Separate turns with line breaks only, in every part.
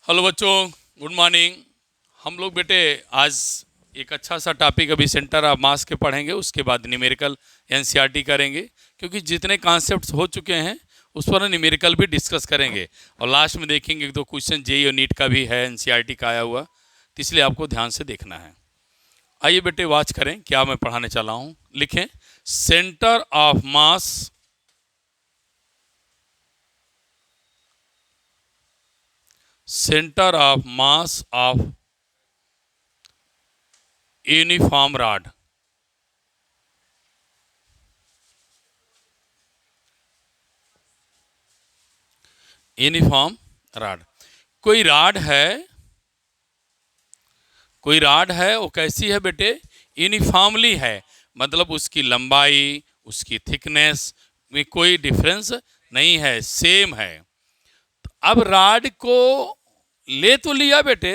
Hello बच्चों, good morning. हम लोग बेटे आज एक अच्छा सा टॉपिक अभी सेंटर ऑफ मास के पढ़ेंगे, उसके बाद न्यूमेरिकल एनसीईआरटी करेंगे, क्योंकि जितने कॉन्सेप्ट्स हो चुके हैं उस पर न्यूमेरिकल भी डिस्कस करेंगे और लास्ट में देखेंगे एक दो क्वेश्चन जेईई और नीट का भी है, एनसीईआरटी का आया हुआ, तो इसलिए आपको ध्यान से देखना है। आइए बेटे वॉच करें क्या मैं पढ़ाने चला हूँ। लिखें centre of mass of uniform rod. Uniform rod कोई रॉड है, वो कैसी है बेटे? यूनिफॉर्मली है, मतलब उसकी लंबाई, उसकी थिकनेस में कोई डिफरेंस नहीं है, सेम है। अब रॉड को ले तो लिया बेटे,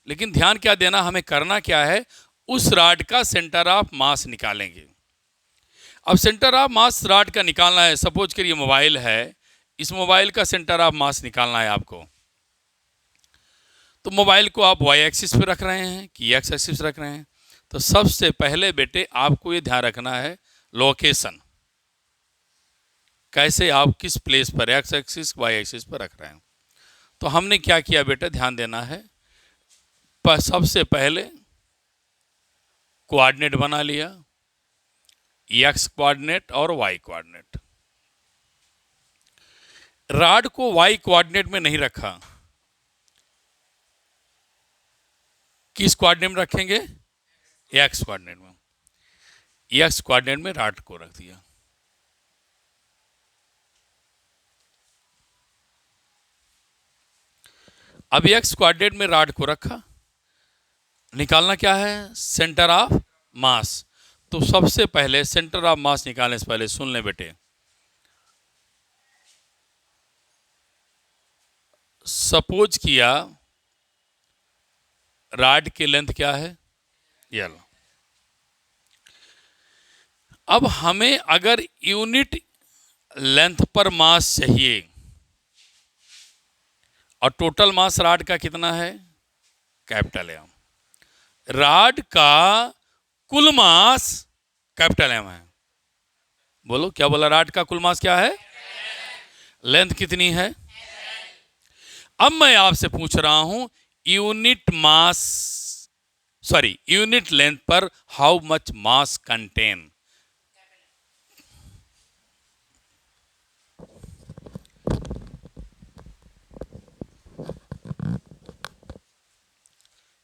लेकिन ध्यान क्या देना, हमें करना क्या है, उस रॉड का सेंटर ऑफ मास निकालेंगे। अब सेंटर ऑफ मास रॉड का निकालना है। सपोज करिए मोबाइल है, इस मोबाइल का सेंटर ऑफ मास निकालना है आपको। तो मोबाइल को आप वाई एक्सिस पे रख रहे हैं कि एक्स एक्सिस रख रहे हैं? तो सबसे पहले बेटे आपको ये ध्यान रखना है लोकेशन, कैसे आप किस प्लेस पर एक्स एक्सिस वाई एक्सिस पर रख रहे हैं। तो हमने क्या किया बेटा, ध्यान देना है। सबसे पहले कोऑर्डिनेट बना लिया, एक्स कोऑर्डिनेट और वाई कोऑर्डिनेट। रॉड को वाई कोऑर्डिनेट में नहीं रखा, किस कोऑर्डिनेट में रखेंगे? एक्स कोऑर्डिनेट में। एक्स कोऑर्डिनेट में रॉड को रख दिया। अब एक्स कोऑर्डिनेट में रॉड को रखा, निकालना क्या है? सेंटर ऑफ मास। तो सबसे पहले सेंटर ऑफ मास निकालने से पहले सुन ले बेटे, सपोज किया रॉड की लेंथ क्या है? एल। अब हमें अगर यूनिट लेंथ पर मास चाहिए, और टोटल मास रॉड का कितना है? Capital M. रॉड का कुल मास कैपिटल एम है। बोलो क्या बोला? रॉड का कुल मास क्या है? लेंथ कितनी है? अब मैं आपसे पूछ रहा हूं unit mass, sorry unit length पर हाउ मच मास कंटेन।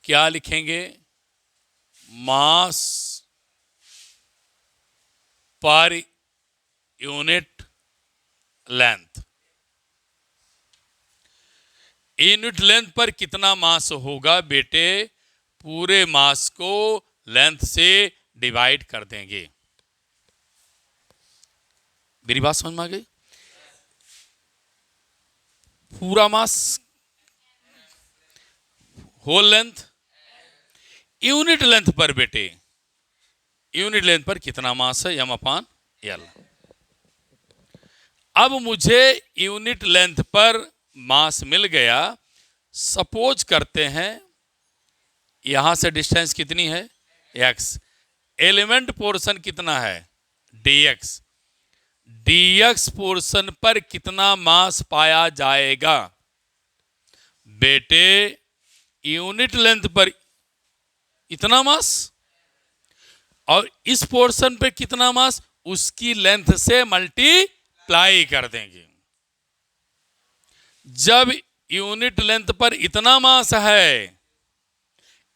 क्या लिखेंगे? मास per unit length. Unit length पर कितना मास होगा बेटे? पूरे मास को लेंथ से डिवाइड कर देंगे। मेरी बात समझ में आ गई? पूरा मास, होल लेंथ, यूनिट लेंथ पर बेटे, यूनिट लेंथ पर कितना मास है? एम अपान एल। अब मुझे यूनिट लेंथ पर मास मिल गया। सपोज करते हैं यहां से डिस्टेंस कितनी है? एक्स। एलिमेंट पोर्शन कितना है? dx। dx पोर्शन पर कितना मास पाया जाएगा बेटे? यूनिट लेंथ पर इतना मास, और इस पोर्शन पे कितना मास, उसकी लेंथ से मल्टीप्लाई कर देंगे। जब यूनिट लेंथ पर इतना मास है,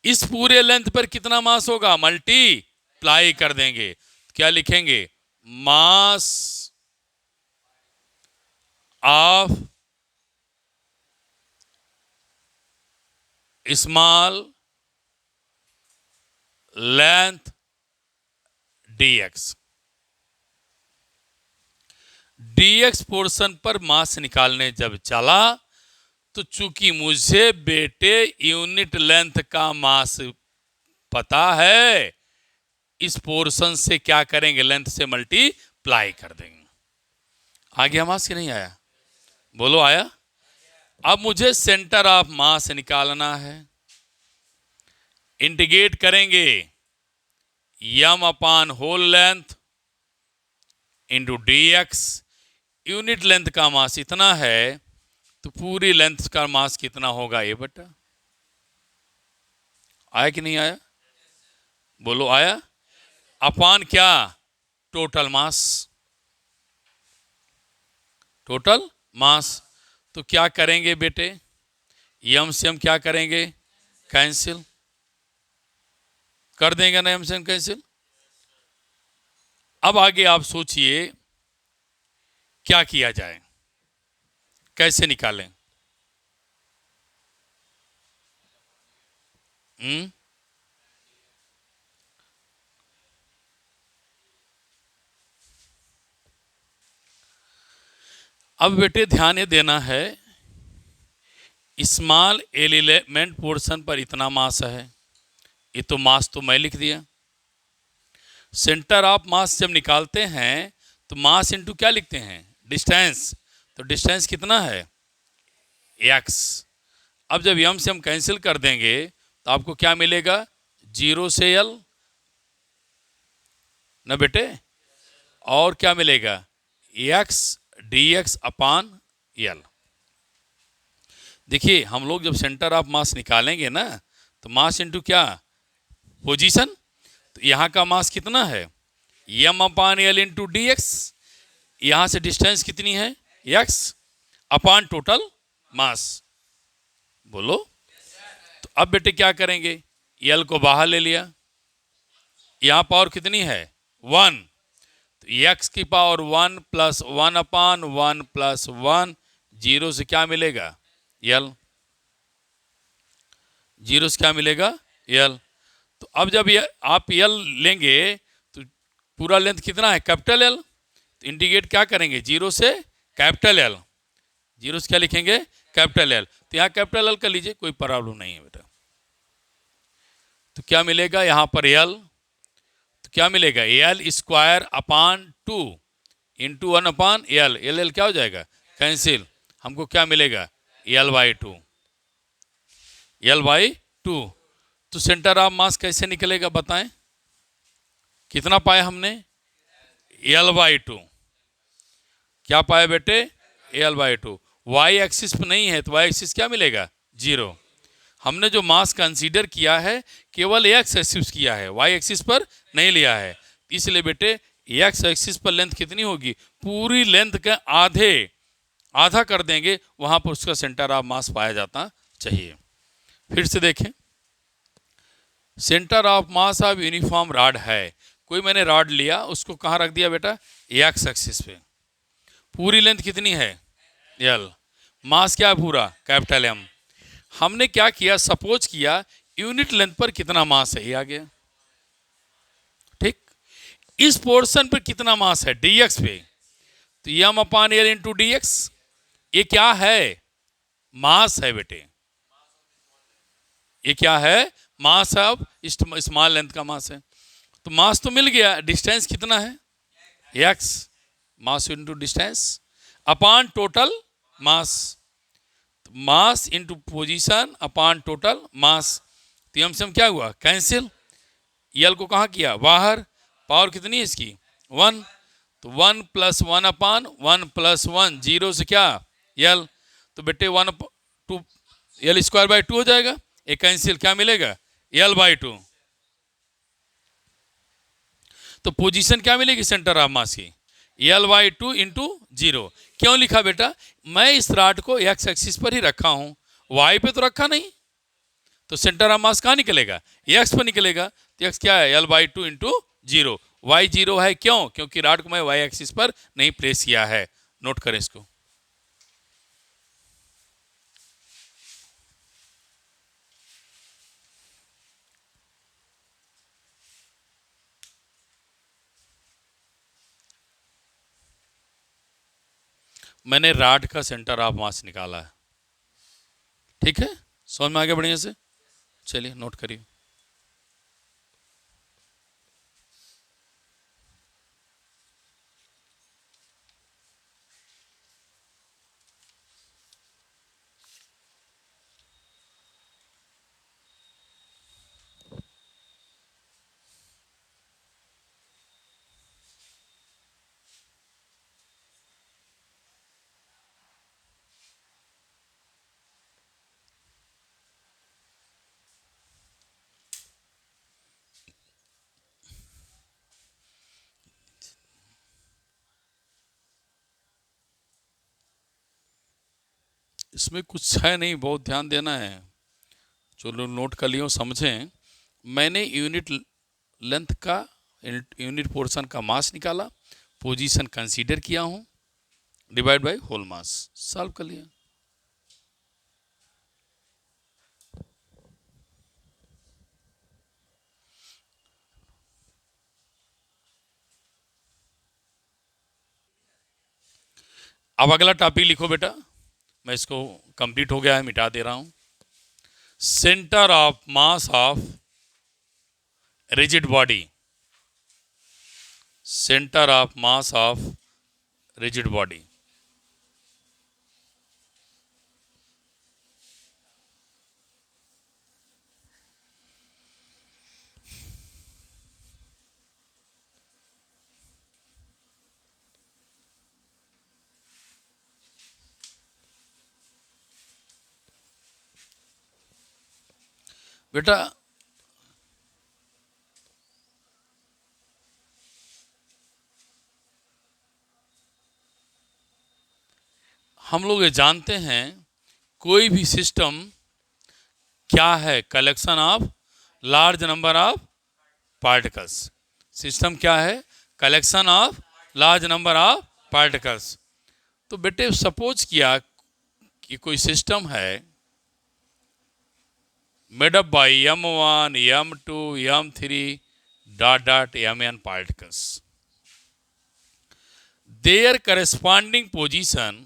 इस पूरे लेंथ पर कितना मास होगा? मल्टीप्लाई कर देंगे। क्या लिखेंगे? Mass of small length dx। dx portion पर मास निकालने जब चला, तो चूंकि मुझे बेटे यूनिट लेंथ का मास पता है, इस पोर्शन से क्या करेंगे? लेंथ से मल्टीप्लाई कर देंगे। आ गया मास कि नहीं आया? बोलो आया? अब मुझे सेंटर ऑफ मास निकालना है। इंटीग्रेट करेंगे y m upon whole length into d x. Unit length का मास इतना है तो पूरी लेंथ का मास कितना होगा ये बटा। आया कि नहीं आया? बोलो आया। अपान क्या? Total mass. Total mass. तो क्या करेंगे बेटे? यम से हम क्या करेंगे? कैंसिल कर देंगे ना, यम से हम कैंसिल। अब आगे आप सोचिए क्या किया जाए, कैसे निकालें। हम्म अब बेटे ध्यान ये देना है, स्मॉल एलिमेंट पोर्शन पर इतना मास है, ये तो मास तो मैं लिख दिया। सेंटर ऑफ मास जब निकालते हैं तो मास इंटू क्या लिखते हैं? डिस्टेंस। तो डिस्टेंस कितना है? एक्स। अब जब यम से हम कैंसिल कर देंगे तो आपको क्या मिलेगा? 0 से एल ना बेटे, और क्या मिलेगा? एक्स डी एक्स अपान एल। देखिए हम लोग जब सेंटर ऑफ मास निकालेंगे ना तो मास इंटू क्या? पोजीशन। तो यहाँ का मास कितना है? यम अपान एल इंटू डी एक्स। यहाँ से डिस्टेंस कितनी है? एक्स अपान टोटल मास। बोलो। तो अब बेटे क्या करेंगे? एल को बाहर ले लिया, यहाँ पावर कितनी है? 1। तो एक्स की पावर 1 प्लस 1 अपान 1 प्लस 1, 0 से क्या मिलेगा? एल। 0 से क्या मिलेगा? एल। तो अब जब ये आप एल लेंगे तो पूरा लेंथ कितना है? Capital L. तो इंटीग्रेट क्या करेंगे? 0 से कैपिटल एल। 0 से क्या लिखेंगे? Capital L. तो यहाँ कैपिटल एल कर लीजिए, कोई प्रॉब्लम नहीं है बेटा। तो क्या मिलेगा यहाँ पर? एल। तो क्या मिलेगा? एल स्क्वायर अपान 2 इंटू 1 अपान एल। एल एल क्या हो जाएगा? कैंसिल। हमको क्या मिलेगा? L by 2। L by 2। तो सेंटर ऑफ मास कैसे निकलेगा बताएं? कितना पाया हमने? L by 2। क्या पाया बेटे? L by 2। वाई एक्सिस पर नहीं है तो वाई एक्सिस क्या मिलेगा? 0। हमने जो मास कंसीडर किया है केवल एक्स एक्सिस किया है, वाई एक्सिस पर नहीं लिया है। इसलिए बेटे एक्स एक्सिस पर लेंथ कितनी होगी? पूरी लेंथ का आधा कर देंगे, वहां पर उसका सेंटर ऑफ मास पाया जाता चाहिए। फिर से देखें, centre of mass of uniform rod है। कोई मैंने रॉड लिया, उसको कहाँ रख दिया बेटा? एक्स एक्सिस पे। पूरी लेंथ कितनी है? एल। मास क्या है पूरा? Capital M. हमने क्या किया? सपोज किया यूनिट लेंथ पर कितना मास है, ये आ गया। ठीक। इस पोर्शन पर कितना मास है? डीएक्स पे। तो एम अपान एल इंटू डी एक्स। ये क्या है? मास है बेटे। ये क्या है? मास ऑफ स्मॉल लेंथ का मास है। तो मास तो मिल गया, डिस्टेंस कितना है? X. Mass into distance upon total mass. Mass into position upon total mass. तो हम से हम क्या हुआ? कैंसिल। यल को कहाँ किया? बाहर। पावर कितनी है इसकी? 1। तो 1 प्लस 1 अपान 1 प्लस 1, 0 से क्या? यल। तो बेटे 1 2 यल स्क्वायर बाई 2 हो जाएगा। एक कैंसिल, क्या मिलेगा? यल बाई 2। तो पोजीशन क्या मिलेगी सेंटर ऑफ मास की? यल बाई 2 इंटू 0। क्यों लिखा बेटा? मैं इस रॉड को एक्स एक्सिस पर ही रखा हूं, वाई पे तो रखा नहीं। तो सेंटर ऑफ मास कहाँ निकलेगा? एक्स पर निकलेगा। तो एक्स क्या है? यल बाई 2 इंटू 0। वाई 0 है, क्यों? क्योंकि रॉड को मैं वाई एक्सिस पर नहीं प्लेस किया है। नोट करें इसको। मैंने रॉड का सेंटर ऑफ मास निकाला है। ठीक है, समझ में आ गया बढ़िया से? चलिए नोट करिए। इसमें कुछ है नहीं, बहुत ध्यान देना है। जो लोग नोट कर लिए हो समझें। मैंने यूनिट लेंथ का, यूनिट पोर्शन का मास निकाला, पोजीशन कंसीडर किया हूँ, divide by whole mass, solve कर लिया। अब अगला टॉपिक लिखो बेटा, मैं इसको कंप्लीट हो गया है, मिटा दे रहा हूँ। Centre of mass of rigid body, centre of mass of rigid body. बेटा हम लोग ये जानते हैं कोई भी सिस्टम क्या है, collection of large number of particles. System क्या है, collection of large number of particles. तो बेटे सपोज किया कि कोई सिस्टम है made up by m1 m2 m3 dot dot mn particles. Their corresponding position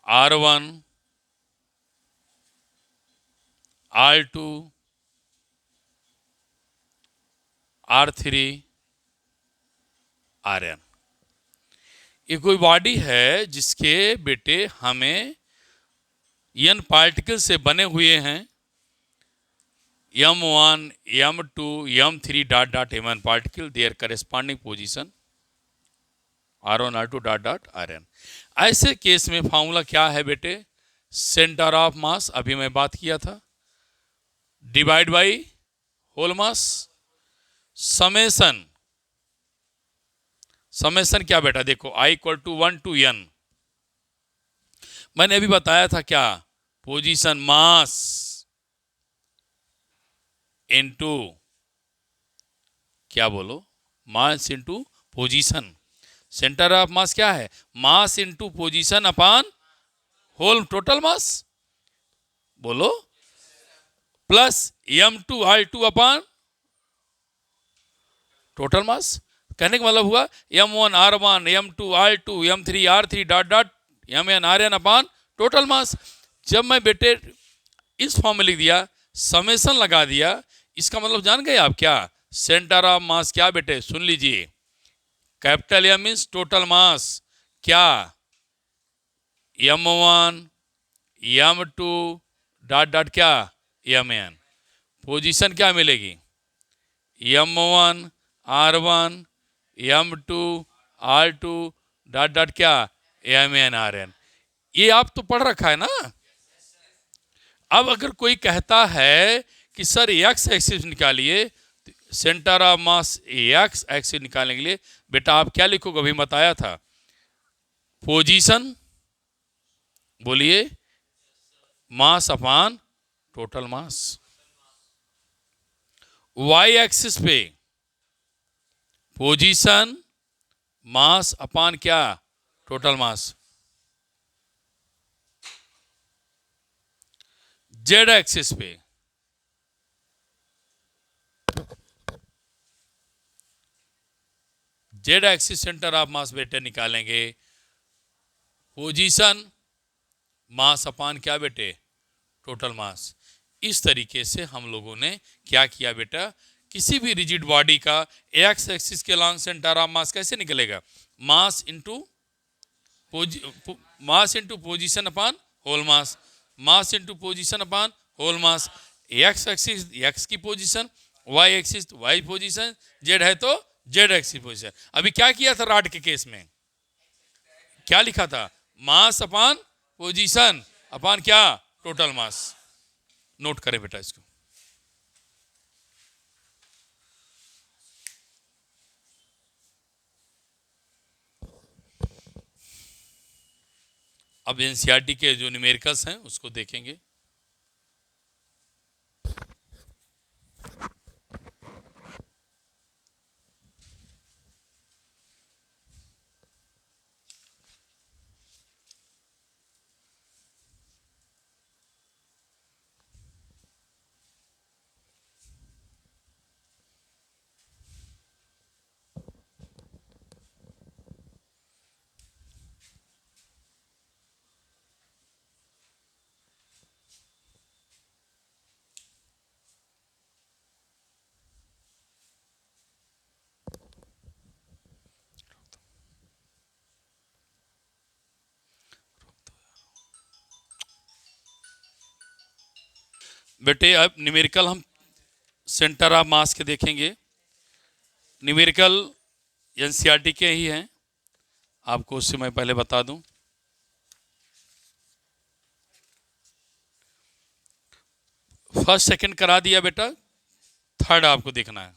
R1, R2, R3, Rn। ये कोई बॉडी है जिसके बेटे हमें n पार्टिकल से बने हुए हैं, m1 m2 m3 dot dot mn particle, their corresponding position R1 R2 dot dot Rn। ऐसे केस में फॉर्मूला क्या है बेटे, सेंटर ऑफ मास, अभी मैं बात किया था, divide by whole mass, summation. Summation क्या बेटा, देखो I equal to 1 to n, मैंने अभी बताया था क्या, पोजीशन मास इनटू, क्या बोलो, मास into position. Centre of mass क्या है, मास into position upon whole total mass, बोलो, प्लस m2 r2 अपान टोटल मास। कहने का मतलब हुआ m1 r1 m2 r2 m3 r3 dot dot mn rn अपान टोटल मास। जब मैं बेटे इस फॉर्म में लिख दिया, समेसन लगा दिया, इसका मतलब जान गए आप क्या, सेंटर ऑफ मास क्या बेटे, सुन लीजिए, capital M means total mass, क्या m1 m2 डॉट डॉट क्या mn, पोजीशन क्या मिलेगी m1 r1 m2 r2 dot dot क्या mn rn। ये आप तो पढ़ रखा है ना। अब अगर कोई कहता है कि सर एक्स एक्सिस निकालिए, centre of mass x axis निकालने के लिए बेटा आप क्या लिखोगे, अभी बताया था, पोजीशन, बोलिए, मास अपान टोटल मास। वाई एक्सिस पे पोजीशन मास अपान क्या टोटल मास। जेड एक्सिस पे जेड एक्सिस सेंटर ऑफ मास बेटे निकालेंगे, पोजीशन मास अपान क्या बेटे टोटल मास। इस तरीके से हम लोगों ने क्या किया बेटा, किसी भी रिजिड बॉडी का एक्स एक्सिस के लॉन्ग सेंटर ऑफ मास कैसे निकलेगा, mass into mass into position upon whole mass, mass into position upon whole mass. X axis x की position, y axis y position, z है तो Z axis position. अभी क्या किया था रॉड के केस में, क्या लिखा था, मास अपान पोजीशन अपान क्या टोटल मास। नोट करें बेटा इसको। अब एनसीईआरटी के जो न्यूमेरिकल्स हैं उसको देखेंगे। बेटे अब न्यूमेरिकल हम सेंटर ऑफ मास के देखेंगे। न्यूमेरिकल एनसीईआरटी के ही हैं, आपको उससे मैं पहले बता दूं। फर्स्ट सेकंड करा दिया बेटा, थर्ड आपको देखना है।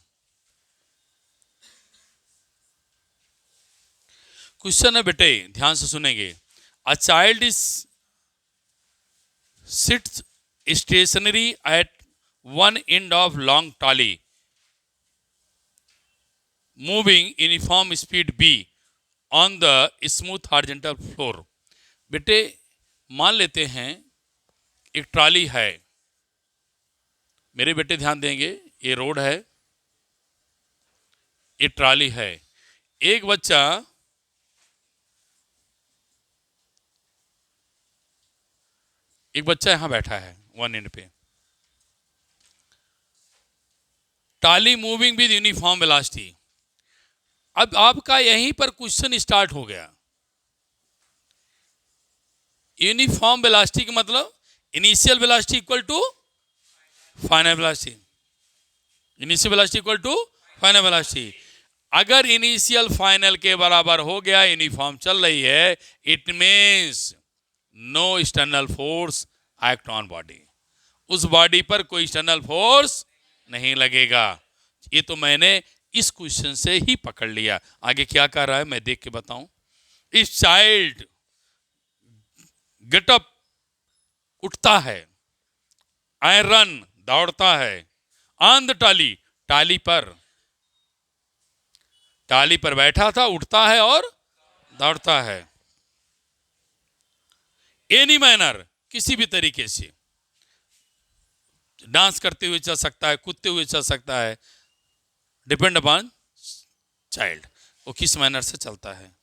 क्वेश्चन है बेटे, ध्यान से सुनेंगे। A child is sits stationary at one end of long trolley moving uniform speed b on the smooth horizontal floor. बेटे मान लेते हैं एक ट्रॉली है, मेरे बेटे ध्यान देंगे, ये रोड है, ये ट्रॉली है। एक बच्चा यहां बैठा है वन एंड पे। Trolley moving with uniform velocity. अब आपका यहीं पर क्वेश्चन स्टार्ट हो गया। यूनिफॉर्म वेलोसिटी का मतलब initial velocity equal to final velocity, initial velocity equal to final velocity. अगर इनिशियल फाइनल के बराबर हो गया, यूनिफॉर्म चल रही है, it means no external force act on body. उस बॉडी पर कोई एक्सटर्नल फोर्स नहीं लगेगा। ये तो मैंने इस क्वेश्चन से ही पकड़ लिया। आगे क्या कर रहा है मैं देख के बताऊं। इस चाइल्ड गेट अप, उठता है, आई रन, दौड़ता है, ऑन द टाली, टाली पर बैठा था, उठता है और दौड़ता है। एनी मैनर, किसी भी तरीके से, डांस करते हुए चल सकता है, कूदते हुए चल सकता है, डिपेंड अपॉन चाइल्ड, वो किस मैनर से चलता है।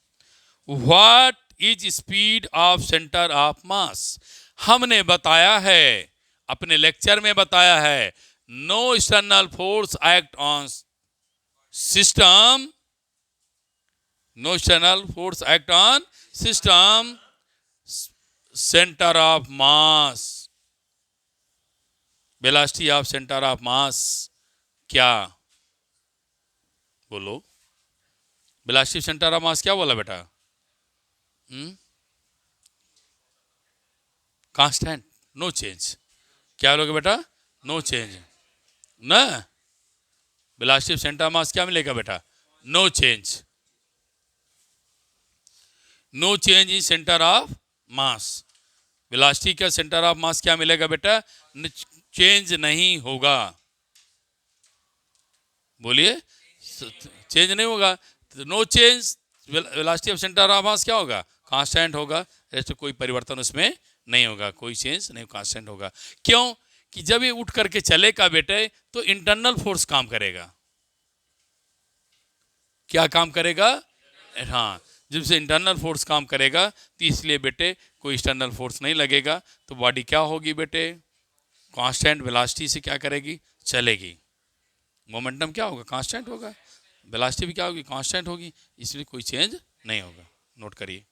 What is speed of centre of mass. हमने बताया है, अपने लेक्चर में बताया है, no external force act on system, no external force act on system, centre of mass, velocity of centre of mass क्या, बोलो। वेलोसिटी सेंटर ऑफ मास क्या बोला बेटा? Constant, no change. क्या बोलोगे बेटा? नो चेंज ना। वेलोसिटी सेंटर ऑफ मास क्या मिलेगा बेटा? No change, no change in centre of mass. Velocity का सेंटर ऑफ मास क्या मिलेगा बेटा? चेंज नहीं होगा। बोलिए, चेंज नहीं होगा। तो no change, velocity of centre of mass क्या होगा? कांस्टेंट होगा। ऐसे कोई परिवर्तन उसमें नहीं होगा, कोई चेंज नहीं, कांस्टेंट होगा। क्यों? कि जब ये उठ करके चलेगा बेटे तो इंटरनल फोर्स काम करेगा। क्या काम करेगा? हाँ, जब से इंटरनल फोर्स काम करेगा तो इसलिए बेटे कोई एक्सटर्नल फोर्स नहीं लगेगा। तो बॉडी क्या होगी बेटे? कांस्टेंट वेलोसिटी से क्या करेगी? चलेगी। मोमेंटम क्या होगा? कांस्टेंट होगा। वेलोसिटी भी क्या होगी? कांस्टेंट होगी। इसलिए कोई चेंज नहीं होगा। नोट करिए।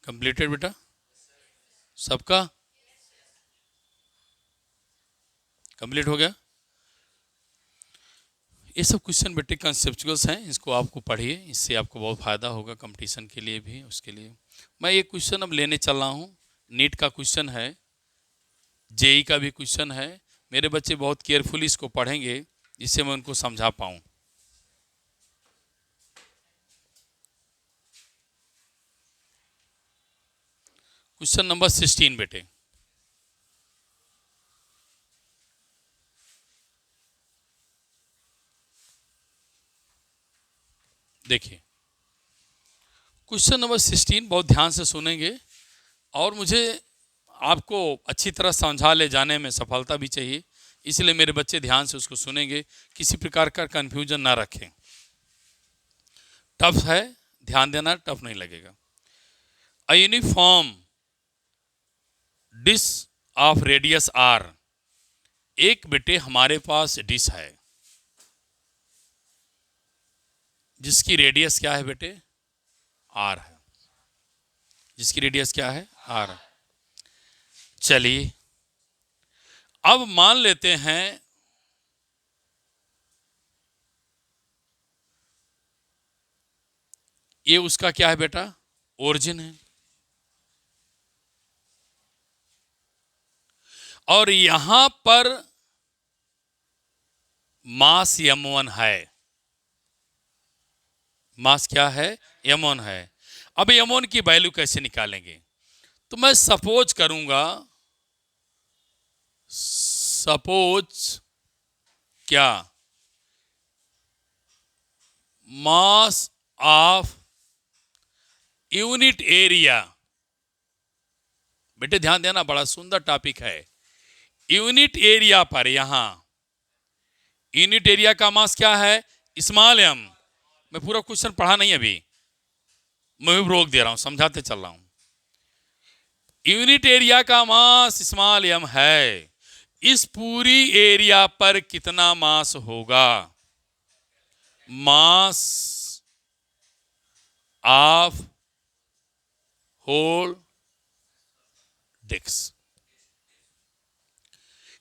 कंप्लीटेड बेटा सबका? कंप्लीट हो गया? ये सब क्वेश्चन बेटे कंसेप्चुअल्स हैं, इसको आपको पढ़िए, इससे आपको बहुत फ़ायदा होगा कंपटीशन के लिए भी। उसके लिए मैं ये क्वेश्चन अब लेने चल रहा हूँ। नीट का क्वेश्चन है, जेई का भी क्वेश्चन है। मेरे बच्चे बहुत केयरफुली इसको पढ़ेंगे जिससे मैं उनको समझा पाऊँ। क्वेश्चन नंबर 16 बेटे, देखिए क्वेश्चन नंबर 16 बहुत ध्यान से सुनेंगे और मुझे आपको अच्छी तरह समझा ले जाने में सफलता भी चाहिए, इसलिए मेरे बच्चे ध्यान से उसको सुनेंगे, किसी प्रकार का कंफ्यूजन ना रखें। टफ है, ध्यान देना, टफ नहीं लगेगा। A uniform disc of radius R, एक बेटे हमारे पास डिश है जिसकी रेडियस क्या है बेटे? आर है। जिसकी रेडियस क्या है? आर। चलिए अब मान लेते हैं ये उसका क्या है बेटा? ओरिजिन है। और यहां पर मास m1 है। मास क्या है? m1 है। अब m1 की वैल्यू कैसे निकालेंगे? तो मैं सपोज करूंगा, सपोज क्या, मास ऑफ यूनिट एरिया। बेटे ध्यान देना, बड़ा सुंदर टॉपिक है। यूनिट एरिया पर, यहां यूनिट एरिया का मास क्या है? Small m। मैं पूरा क्वेश्चन पढ़ा नहीं अभी, मैं भी रोक दे रहा हूं, समझाते चल रहा हूं। यूनिट एरिया का मास स्मॉल m है। इस पूरी एरिया पर कितना मास होगा? Mass of whole disc.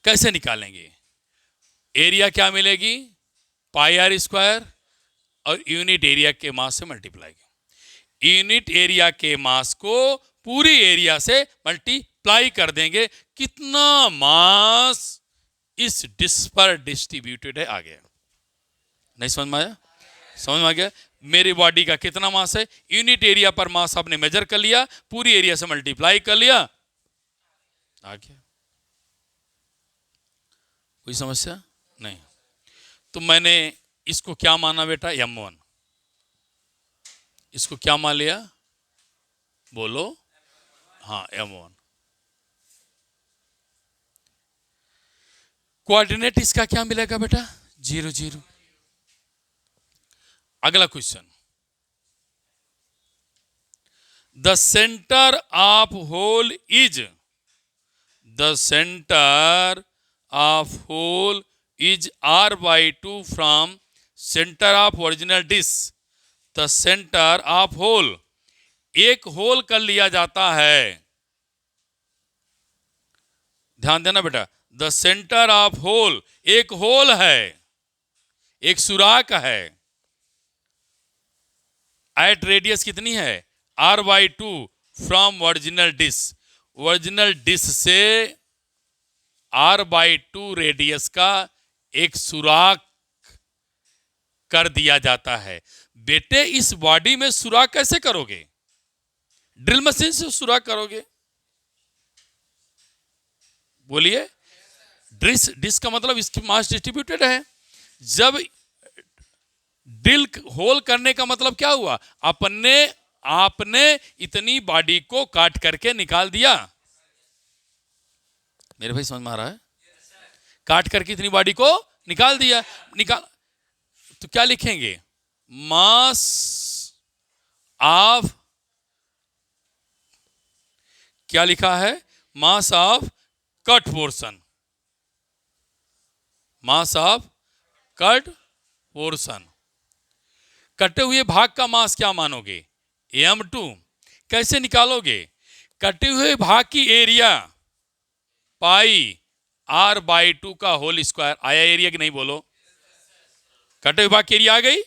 कैसे निकालेंगे? एरिया क्या मिलेगी? पाई आर स्क्वायर और यूनिट एरिया के मास से मल्टीप्लाई। यूनिट एरिया के मास को पूरी एरिया से मल्टीप्लाई कर देंगे, कितना मास इस डिस्क पर डिस्ट्रीब्यूटेड है। आ गया? नहीं समझ में आया? समझ में आ गया? मेरी बॉडी का कितना मास है? यूनिट एरिया पर मास आपने मेजर कर लिया, पूरी एरिया से मल्टीप्लाई कर लिया, आ गया। कोई समस्या नहीं? तो मैंने इसको क्या माना बेटा? m1। इसको क्या मान लिया? बोलो। हाँ, m1। कोऑर्डिनेट इसका क्या मिलेगा बेटा? 0 0। अगला question, the centre of hole is, the centre of hole is r/2 from centre of original disc. The centre of hole, एक होल कर लिया जाता है, ध्यान देना बेटा, द सेंटर ऑफ होल, एक होल है, एक सुराख है, एट रेडियस कितनी है? r/2 from original disc. Original disc से r/2 रेडियस का एक सुराख कर दिया जाता है। बेटे इस बॉडी में सुराख कैसे करोगे? ड्रिल मशीन से सुराख करोगे। बोलिए। डिस्क का मतलब इसकी मास डिस्ट्रीब्यूटेड है। जब ड्रिल होल करने का मतलब क्या हुआ? आपने इतनी बॉडी को काट करके निकाल दिया। मेरे भाई समझ में आ रहा है? काट करके इतनी बॉडी को निकाल दिया। तो क्या लिखेंगे? मास ऑफ, क्या लिखा है? Mass of cut portion. Mass of cut portion. कटे हुए भाग का मास क्या मानोगे? m2। कैसे निकालोगे? कटे हुए भाग की एरिया पाई r/2 का होल स्क्वायर। आया एरिया कि नहीं बोलो? कटे हुए भाग की एरिया आ गई,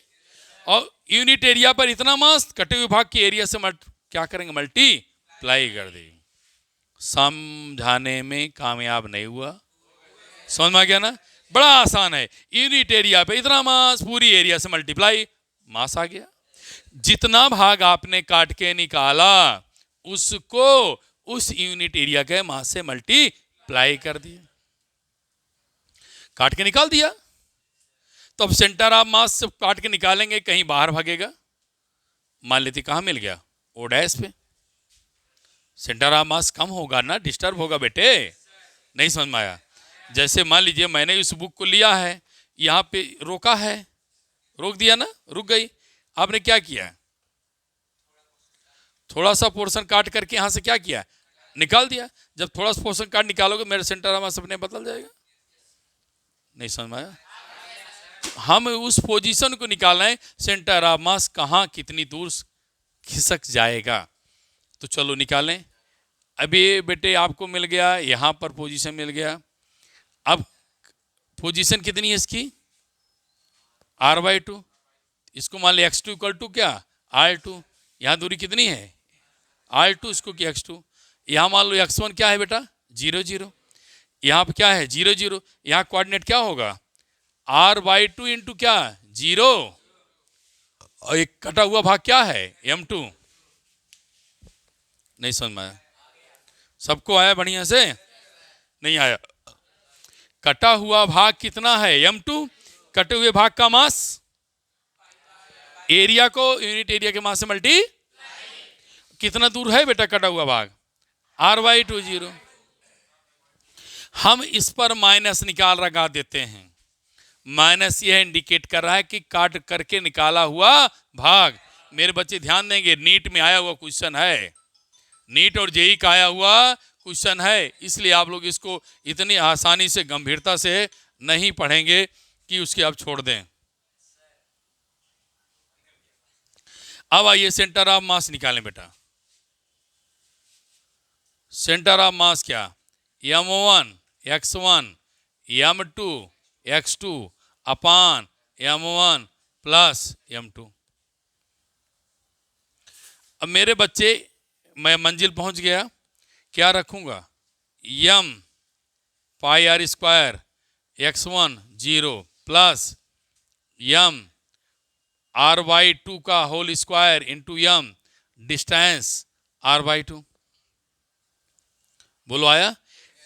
और यूनिट एरिया पर इतना मास, कटे हुए भाग की एरिया से क्या करेंगे? मल्टीप्लाई कर देंगे। समझाने में कामयाब नहीं हुआ? समझ में आ गया ना? बड़ा आसान है। यूनिट एरिया पे इतना मास, पूरी एरिया से मल्टीप्लाई, मास आ गया। जितना भाग आपने काट के निकाला उसको उस यूनिट एरिया के मास से मल्टीप्लाई कर दिया, काट के निकाल दिया। तो अब सेंटर ऑफ मास से काट के निकालेंगे, कहीं बाहर भागेगा। मान लेते कहां मिल गया? ओ डैश पे। सेंटर ऑफ मास कम होगा ना, डिस्टर्ब होगा बेटे। नहीं समझ में आया? जैसे मान लीजिए मैंने इस बुक को लिया है, यहां पे रोका है, रोक दिया ना, रुक गई। आपने क्या किया? थोड़ा सा पोर्शन काट करके यहां से क्या किया? निकाल दिया। जब थोड़ा सा पोर्शन काट निकालोगे मेरे सेंटर ऑफ मास अपने बदल जाएगा। नहीं समझ में आया? हम उस पोजीशन को निकालना है, सेंटर ऑफ मास कहां कितनी दूर खिसक जाएगा। तो चलो निकालें। अभी बेटे आपको मिल गया, यहां पर पोजीशन मिल गया। अब पोजीशन कितनी है इसकी? r/2। इसको मान लिया x2 इक्वल टू क्या? r2। यहां दूरी कितनी है? r2, इसको क्या x2। यहां मान लो x1 क्या है बेटा? 0 0। यहां पे क्या है? 0 0। यहां कोऑर्डिनेट क्या होगा? r/2 इंटू क्या? 0। और एक कटा हुआ भाग क्या है? m2। नहीं समझ में आया? सबको आया बढ़िया से? नहीं आया? कटा हुआ भाग कितना है? m2। कटे हुए भाग का मास, एरिया को यूनिट एरिया के मास से मल्टी। कितना दूर है बेटा कटा हुआ भाग? r/2 0। हम इस पर माइनस निकाल लगा देते हैं। माइनस यह इंडिकेट कर रहा है कि काट करके निकाला हुआ भाग। मेरे बच्चे ध्यान देंगे, नीट में आया हुआ क्वेश्चन है, नीट और जेई का आया हुआ क्वेश्चन है, इसलिए आप लोग इसको इतनी आसानी से गंभीरता से नहीं पढ़ेंगे कि उसके आप छोड़ दें। अब आइए सेंटर ऑफ मास निकालें बेटा। सेंटर ऑफ मास क्या? m1 x1 m2 x2 अपान m1 प्लस m2। अब मेरे बच्चे मैं मंजिल पहुंच गया, क्या रखूंगा? m pi r square x1 0 plus m r/2 का hole square into m distance r/2। बोलो आया?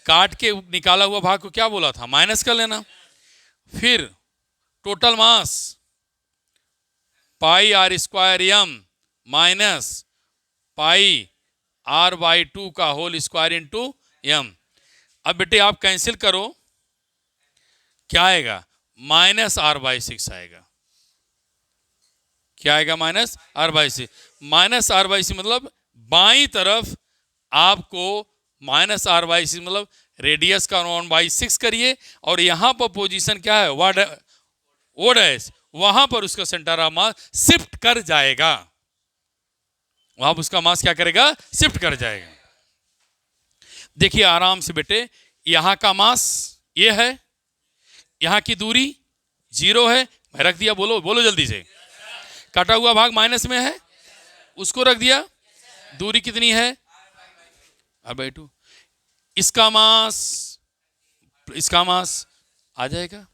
काट के निकाला हुआ भाग को क्या बोला था? माइनस कर लेना। फिर टोटल मास पाई r square m minus pi r/2 का होल स्क्वायर इंटू m। अब बेटे आप कैंसिल करो, क्या आएगा? -r/6 आएगा। क्या आएगा? -r/6। -r/6 मतलब बाईं तरफ आपको -r/6 मतलब रेडियस का 1/6 करिए, और यहां पर पोजीशन क्या है? o डैश, वहां पर उसका सेंटर ऑफ मास शिफ्ट कर जाएगा। वहां पर उसका मास क्या करेगा? शिफ्ट कर जाएगा। देखिए आराम से बेटे, यहां का मास ये है, यहां की दूरी 0 है, मैं रख दिया। बोलो बोलो जल्दी से। कटा हुआ भाग माइनस में है, उसको रख दिया। दूरी कितनी है? r/2। इसका मास आ जाएगा।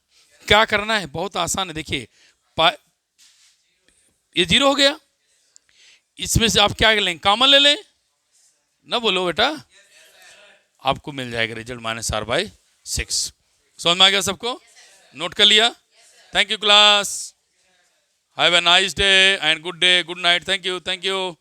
क्या करना है? बहुत आसान है। देखिए ये 0 हो गया, इसमें से आप क्या लें? कॉमन ले लें ना। बोलो बेटा, आपको मिल जाएगा रिजल्ट -r/6। समझ में आ गया सबको? नोट कर लिया? Thank you class, have a nice day and good day, good night. Thank you, thank you.